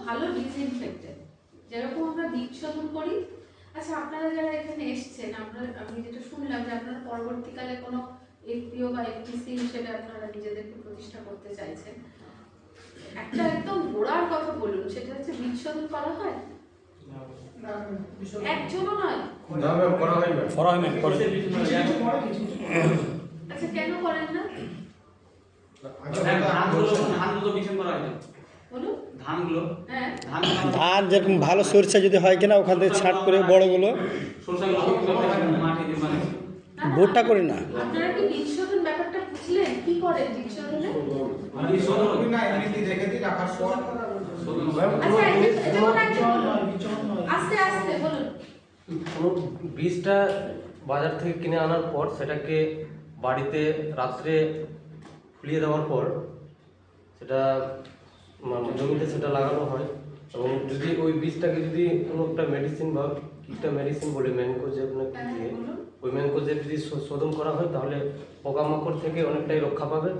ভালো ডিসইনফেক্টেন্ট, যেরকম আমরা বীজ শোধন করি। আচ্ছা, আপনারা যারা এখানে এসছেন, আমি যেটা শুনলাম যে আপনারা পরবর্তীকালে কোনো এফপিও বা এফটিসি হিসেবে আপনারা নিজেদেরকে প্রতিষ্ঠা করতে চাইছেন, একটা একদম গোড়ার কথা বলুন, সেটা হচ্ছে বীজ শোধন করা হয়? একজনও নয়? আচ্ছা, কেন করেন না? ধান যেরকম ভালো সরষে যদি হয় কিনা ওখান থেকে ছাট করে বড়গুলো ভুট্টা করি না। আপনারা কি বীজ শোধন ব্যাপারটা বুঝলেন? কি করেন বীজ শোধনে? আস্তে আস্তে বলুন। বীজটা বাজার থেকে কিনে আনার পর সেটাকে বাড়িতে রাত্রে ফুলিয়ে দেওয়ার পর সেটা জমিতে সেটা লাগানো হয়। এবং যদি ওই বীজটাকে যদি কোনো একটা মেডিসিন বা একটা মেডিসিন বলে ম্যানকোজেব না কি দিয়ে, ওই ম্যানকোজেব যদি শোধন করা হয় তাহলে পোকামাকড় থেকে অনেকটাই রক্ষা পাবে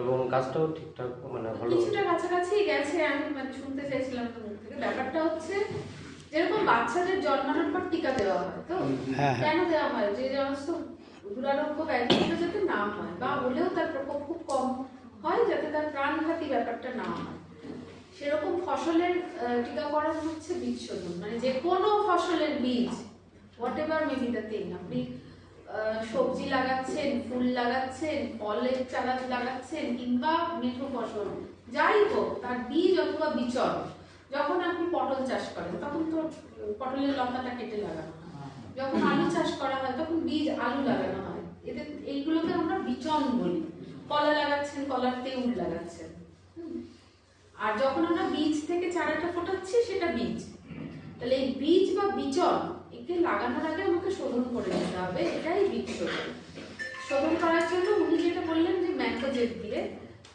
এবং গাছটাও ঠিকঠাক ভালো। কিছুটা কাছাকাছি গেছে, আমি শুনতে চাইছিলাম তোমার থেকে। ব্যাপারটা হচ্ছে যেরকম বাচ্চাদের জন্মানোর পর টিকা দেওয়া হয়, তো কেন দেওয়া হয়? যে সমস্ত দুরারোগ্য ব্যাধিগুলো যাতে না হয়, বা হলেও তার প্রকোপ খুব কম হয়, যাতে তার প্রাণঘাতী ব্যাপারটা না হয়। সেরকম ফসলের টিকাকরণ হচ্ছে বীজ শোধন। মানে যে কোনো ফসলের বীজ, what ever maybe the thing, আপনি সবজি লাগাচ্ছেন, ফুল লাগাচ্ছেন, ফলের চারা লাগাচ্ছেন, কিংবা মেঠো ফসল যাই হোক, তার বীজ অথবা বিচন। যখন আপনি পটল চাষ করেন তখন তো পটলের লতাটা কেটে লাগানো হয়, যখন আলু চাষ করা হয় তখন বীজ আলু লাগানো হয়। এতে এইগুলোকে আমরা বিচন বলি। কলা লাগাচ্ছেন, কলার তেউল লাগাচ্ছেন। আর যখন আমরা বীজ থেকে চারাটা ফোটাচ্ছি সেটা বীজ। তাহলে এই বীজ বা বিচন একে লাগানোর আগে আমাকে শোধন করে নিতে হবে, এটাই বীজ শোধন। শোধন করার জন্য উনি যেটা বললেন যে ম্যানকোজেব দিয়ে,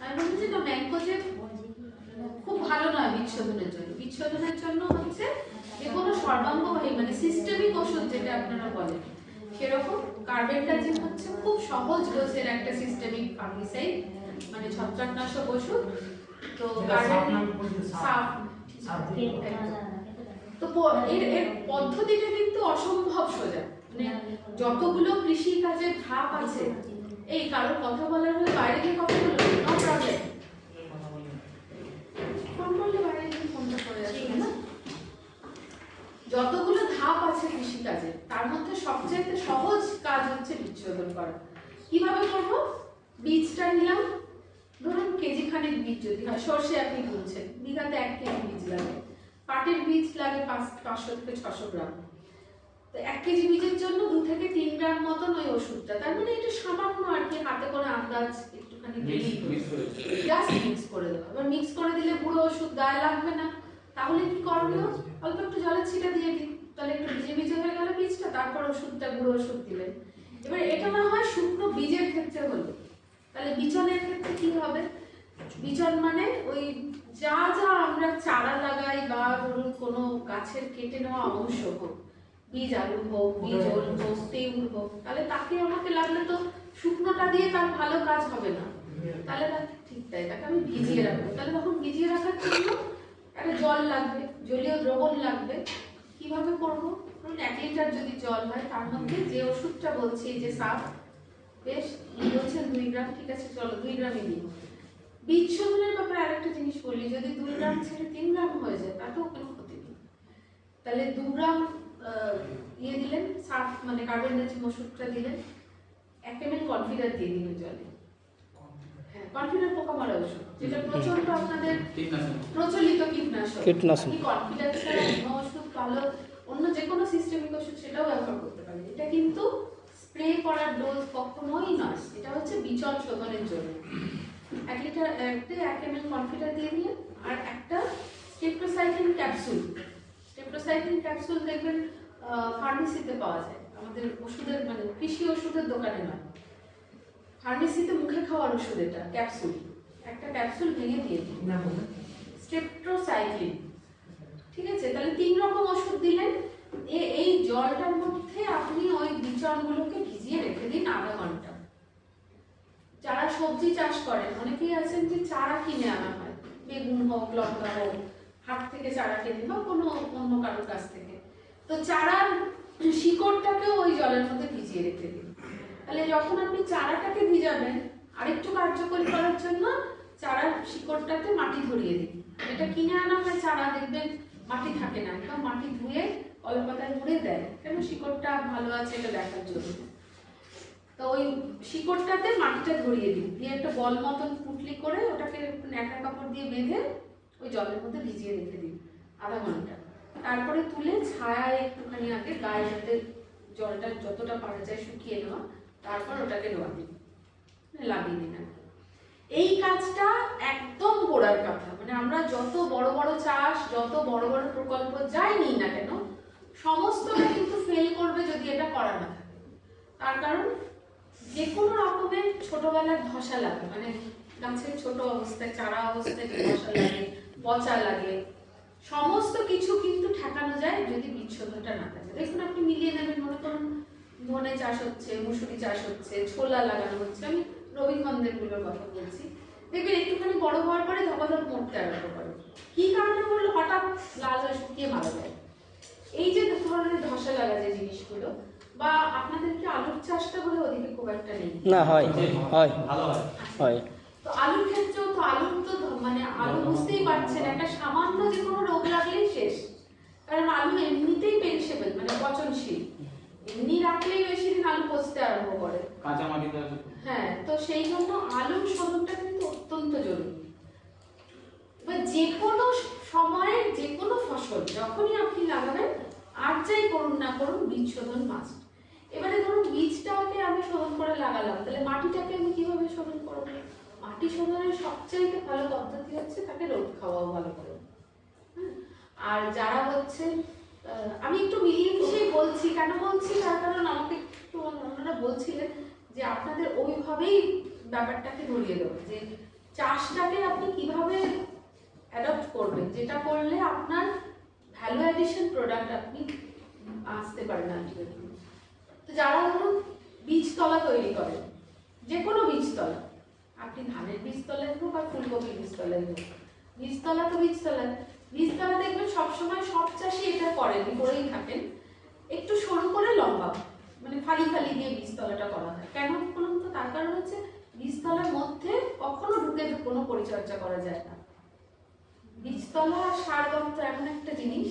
আমি বলছি যে না, ম্যানকোজেব খুব ভালো নয় বীজ শোধনের জন্য। বীজ শোধনের জন্য হচ্ছে যে কোনো সর্বাঙ্গবাহী মানে সিস্টেমিক ওষুধ যেটা আপনারা বলেন, সেরকম কার্বেন্ডাজিম হচ্ছে খুব সহজ ডোজের একটা সিস্টেমিক ফাঙ্গিসাইড, মানে ছত্রাকনাশক ওষুধ। তো এর পদ্ধতিটা কিন্তু অসম্ভব সোজা। মানে যতগুলো কৃষি কাজের ধাপ আছে, এই কারোর কথা বলার হলে বাইরে গিয়ে কথা বলুন, নো প্রবলেম। ফোন করলে বাইরে গিয়ে ফোনটা করে আসবে না। যতগুলো ধাপ আছে কৃষি কাজে, তার মধ্যে সবচেয়ে সহজ কাজ হচ্ছে বীজ শোধন করা। কিভাবে করবো? বীজটা নিলাম, ধরুন কেজি খানেক বীজ যদি হয়, সর্ষে আপনি বলছেন বিঘাতে 1 কেজি বীজ লাগে, পাটের বীজ লাগে 500 থেকে 600 গ্রাম। তো 1 কেজি বীজের জন্য 2 থেকে 3 গ্রাম মতন ওই ওষুধটা, তার মানে এটা সামান্য আর কি, হাতে করে আন্দাজ একটুখানি জাস্ট মিক্স করে দেবো। এবার মিক্স করে দিলে পুরো ওষুধ গায়ে লাগবে না, তাহলে কি করণীয়? অল্প একটু জলের ছিটা দিয়ে দিন, তাহলে একটু ভিজে ভিজে হয়ে গেল বীজটা, তারপর ওষুধটা গুঁড়ো ওষুধ দিলেন। এবার এটা না হয় শুকনো বীজের ক্ষেত্রে হলো, তাহলে বিচনের ক্ষেত্রে কি হবে? বিচন মানে ওই যা যা আমরা চারা লাগাই বা ধরুন কোনো গাছের কেটে নেওয়া অংশ হোক, বীজ আলু হোক, বীজ ওল হোক, তেউল হোক, তাহলে তাকে আমাকে লাগলে তো শুকনোটা দিয়ে তার ভালো কাজ হবে না, তাহলে ঠিক তাই তাকে আমি ভিজিয়ে রাখবো। তাহলে তখন ভিজিয়ে রাখার জন্য একটা জল লাগবে, জলীয় দ্রবণ লাগবে। কিভাবে করবো? ধরুন 1 লিটার যদি জল হয়, তার মধ্যে যে ওষুধটা বলছি, যে সাফ, বেশ বলছেন 2 গ্রাম, ঠিক আছে চলো 2 গ্রামই দিন। বীজ শোধনের ব্যাপারে আরেকটা জিনিস বললি, যদি 2 গ্রাম ছেড়ে 3 গ্রাম হয়ে যায় তাতেও কোনো ক্ষতি নেই। তাহলে 2 গ্রাম দিলেন সাফ, মানে কার্বেন্ডাজিম ওষুধটা দিলেন, 1 ml কনফিডার দিয়ে দিলেন জলে। হ্যাঁ, কনফিডার পোকা মারা ওষুধ, যেটা প্রচন্ড আপনাদের প্রচলিত কীটনাশক। কনফিডার ছাড়া অন্য ওষুধ ভালো, অন্য যে কোনো সিস্টেমিক ওষুধ সেটাও ব্যবহার করতে পারেন। এটা কিন্তু স্প্রে করার ডোজ কখনোই নয়, এটা হচ্ছে বিচন শোধনের জন্য। 1 লিটার 1 ml কনফিডার দিয়ে নিয়ে, আর একটা স্টেপ্টোসাইক্লিন ক্যাপসুল। স্টেপ্টোসাইক্লিন ক্যাপসুল দেখবেন ফার্মেসিতে পাওয়া যায়, আমাদের ওষুধের মানে কৃষি ওষুধের দোকানে নয়, ফার্মেসিতে মুখে খাওয়ার ওষুধ। এটা ক্যাপসুল, একটা ক্যাপসুল ভেঙে দিয়ে দিন, স্টেপ্টোসাইক্লিন, ঠিক আছে? তাহলে 3 রকম ওষুধ দিলেন। এই জলটার মধ্যে আপনি ওই বিচনগুলোকে ভিজিয়ে রেখে দিন আধা ঘন্টা। যারা সবজি চাষ করেন, অনেকেই আছেন যে চারা কিনে আনা হয়, বেগুন হোক, লঙ্কা হোক, হাট থেকে চারা কিনে বা কোনো অন্য কারোর কাছ থেকে। তো চারার শিকড়টাকেও ওই জলের মধ্যে ভিজিয়ে রেখে দিন। তাহলে যখন আপনি চারাটাকে ভিজাবেন, আরেকটু কার্যকরী করার জন্য চারার শিকড়টাতে মাটি ধরিয়ে দিন। এটা কিনে আনা হয় চারা, দেখবেন মাটি থাকে না, একদম মাটি ধুয়ে কলাপাতায় মুড়ে দেয়, কেন শিকড়টা ভালো আছে এটা দেখার জন্য। তো ওই শিকড়টাতে মাটিটা ধরিয়ে দিন, দিয়ে একটা বল মতন পুটলি করে ওটাকে ন্যাকড়া কাপড় দিয়ে বেঁধে ওই জলের মধ্যে ভিজিয়ে রেখে দিন আধা ঘন্টা। তারপরে তুলে ছায়ায় একটুখানি আগে গায়ে যাতে জলটা যতটা পারা যায় শুকিয়ে নেওয়া, তারপর ওটাকে নেওয়া দিন, লাগিয়ে দিন। এই কাজটা একদম গোড়ার কথা, মানে আমরা যত বড় বড় চাষ, যত বড় বড় প্রকল্প যাই নিই না কেন, সমস্তটা কিন্তু ফেল করবে যদি এটা করা না থাকে। তার কারণ যে কোনো রকমের ছোটবেলার ধসা লাগে, মানে গাছের ছোট অবস্থায় চারা অবস্থায় ধসা লাগে, পচা লাগে, সমস্ত কিছু কিন্তু ঠেকানো যায় যদি বীজ শোধনটা না থাকে। দেখুন আপনি মিলিয়ে নেবেন, মনে করুন ধনে চাষ হচ্ছে, মুসুরি চাষ হচ্ছে, ছোলা লাগানো হচ্ছে, আমি রবিখন্দের গুলোর কথা বলছি, দেখবেন একটুখানি বড় হওয়ার পরে ধপাধপ মরতে আরম্ভ করে। কি কারণে বললো? হঠাৎ লাল হয়ে শুকিয়ে মারা যায়। এই যে ধরনের ধসা লাগা যে জিনিসগুলো, বা আপনাদের কি আলুর চাষটা বলে ওদিকে খুব একটা নেই? না, হয় হয় ভালো হয়। তো আলুর ক্ষেত্রেও তো আলুর তো মানে আলু বুঝতেই পারছেন, একটা সামান্য যে কোনো রোগ লাগলেই শেষ। কারণ আলু এমনিতেই পেরিশেবল, মানে পচনশীল, এমনি রাখলেই বেশি দিন আলু পচতে আরম্ভ করে, কাঁচা মাটিতে। হ্যাঁ। তো সেই জন্য আলুর শোধনটা কিন্তু অত্যন্ত জরুরি। এবার যে কোনো সময়ে যে কোনো ফসল যখনই আপনি লাগাবেন, আর যাই করুন না করুন, বীজ শোধন মাস্ট। এবারে ধরুন বীজটাকে আমি শোধন করে লাগালাম, তাহলে মাটিটাকে আমি কিভাবে শোধন করবো? মাটি শোধনের সবচাইতে ভালো পদ্ধতি হচ্ছে তাকে রোদ খাওয়াও ভালো করে। আর যারা হচ্ছে, আমি একটু মিলিয়ে মিশিয়ে বলছি, কেন বলছি তার কারণ আমাকে একটু অন্যরা বলছিলেন যে আপনাদের ওইভাবেই ব্যাপারটাকে ধরিয়ে দেবো, যে চাষটাকে আপনি কিভাবে অ্যাডপ্ট করবেন, যেটা করলে আপনার ভ্যালু অ্যাডিশন প্রোডাক্ট আপনি আসতে পারেন আলটিমেটলি। তো যারা ধরুন বীজতলা তৈরি করেন, যে কোনো বীজতলা, আপনি ধানের বীজতলায় হোক আর ফুলকপির বীজতলায় হোক, বীজতলা তো বীজতলা, বীজতলা দেখবেন সবসময় সব চাষি এটা করেই থাকেন, একটু সরু করে লম্বা, মানে ফালি ফালি দিয়ে বীজতলাটা করা হয়। কেন বলুন তো? তার কারণ হচ্ছে বীজতলার মধ্যে কখনো ঢুকে কোনো পরিচর্যা করা যায় না। বীজতলা আর সার গর্ত এমন একটা জিনিস